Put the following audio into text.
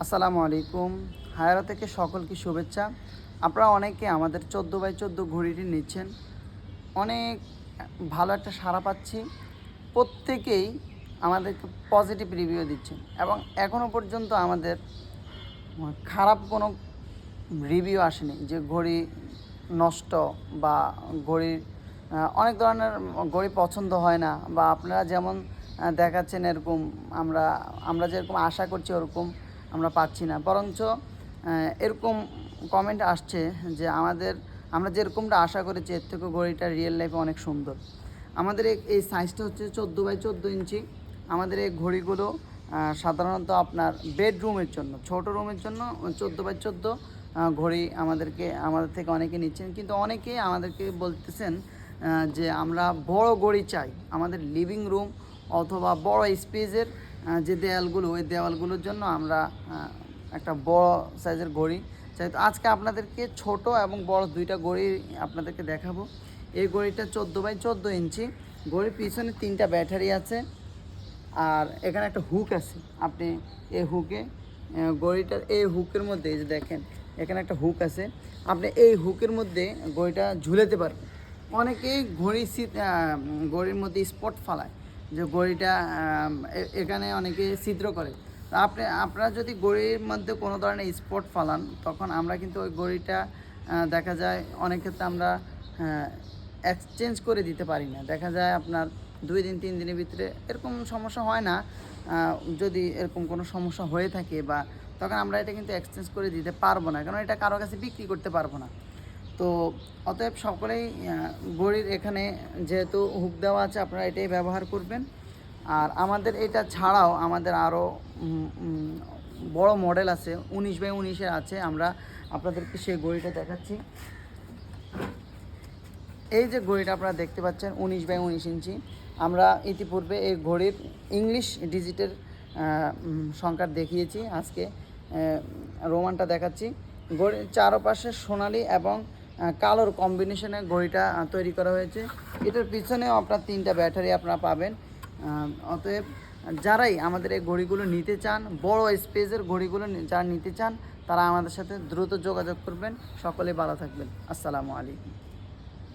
আসসালামু আলাইকুম। হায়রা থেকে সকলকে শুভেচ্ছা। আপনারা অনেকে আমাদের 14x14 ঘড়িটি নিচ্ছেন। অনেক ভালো একটা সাড়া পাচ্ছি। প্রত্যেকেই আমাদেরকে পজিটিভ রিভিউ দিচ্ছেন এবং এখনও পর্যন্ত আমাদের খারাপ কোনো রিভিউ আসেনি যে ঘড়ি নষ্ট বা ঘড়ির অনেক ধরনের ঘড়ি পছন্দ হয় না বা আপনারা যেমন দেখাচ্ছেন এরকম আমরা যেরকম আশা করছি ওরকম আমরা পাচ্ছি না, বরঞ্চ এরকম কমেন্ট আসছে যে আমরা যেরকমটা আশা করেছি এর থেকে ঘড়িটা রিয়েল লাইফে অনেক সুন্দর। আমাদের এই সাইজটা হচ্ছে 14x14 ইঞ্চি। আমাদের এই ঘড়িগুলো সাধারণত আপনার বেডরুমের জন্য, ছোট রুমের জন্য 14x14 ঘড়ি আমাদের থেকে অনেকে নিচ্ছেন, কিন্তু অনেকেই আমাদেরকে বলতেছেন যে আমরা বড় ঘড়ি চাই আমাদের লিভিং রুম অথবা বড় স্পেসের যে দেয়ালগুলো, ওই দেওয়ালগুলোর জন্য আমরা একটা বড় সাইজের ঘড়ি চাই। তো আজকে আপনাদেরকে ছোট এবং বড় দুইটা ঘড়ি আপনাদেরকে দেখাবো। এই ঘড়িটা 14x14 ইঞ্চি। ঘড়ির পিছনে 3টা ব্যাটারি আছে আর এখানে একটা হুক আছে। আপনি এই হুকে ঘড়িটার এই হুকের মধ্যে এই যে দেখেন এখানে একটা হুক আছে, আপনি এই হুকের মধ্যে ঘড়িটা ঝুলাতে পারবেন। অনেকেই ঘড়ির মধ্যে স্পট ফালায় যে ঘড়িটা এখানে অনেকে ছিদ্র করে। আপনারা যদি ঘড়ির মধ্যে কোনো ধরনের স্পট ফালান তখন আমরা কিন্তু ওই ঘড়িটা দেখা যায় অনেক ক্ষেত্রে আমরা এক্সচেঞ্জ করে দিতে পারি না। দেখা যায় আপনার 2 দিন 3 দিনের ভিতরে এরকম সমস্যা হয় না। যদি এরকম কোনো সমস্যা হয়ে থাকে বা তখন আমরা এটা কিন্তু এক্সচেঞ্জ করে দিতে পারবো না, কারণ এটা কারো কাছে বিক্রি করতে পারবো না। তো অতএব সকলেই ঘড়ির এখানে যেহেতু হুক দেওয়া আছে আপনারা এটাই ব্যবহার করবেন। আর আমাদের এটা ছাড়াও আমাদের আরও বড় মডেল আছে, 19x19-এর আছে। আমরা আপনাদেরকে সেই ঘড়িটা দেখাচ্ছি। এই যে ঘড়িটা আপনারা দেখতে পাচ্ছেন 19x19 ইঞ্চি। আমরা ইতিপূর্বে এই ঘড়ির ইংলিশ ডিজিটের সংখ্যা দেখিয়েছি, আজকে রোমানটা দেখাচ্ছি। ঘড়ির চারপাশে সোনালি এবং কালোর কম্বিনেশনে ঘড়িটা তৈরি করা হয়েছে। এটার পিছনেও আপনার 3টা ব্যাটারি আপনারা পাবেন। অতএব যারাই আমাদের এই ঘড়িগুলো নিতে চান, বড় স্পেসের ঘড়িগুলো যারা নিতে চান তারা আমাদের সাথে দ্রুত যোগাযোগ করবেন। সকলে ভালো থাকবেন। আসসালামু আলাইকুম।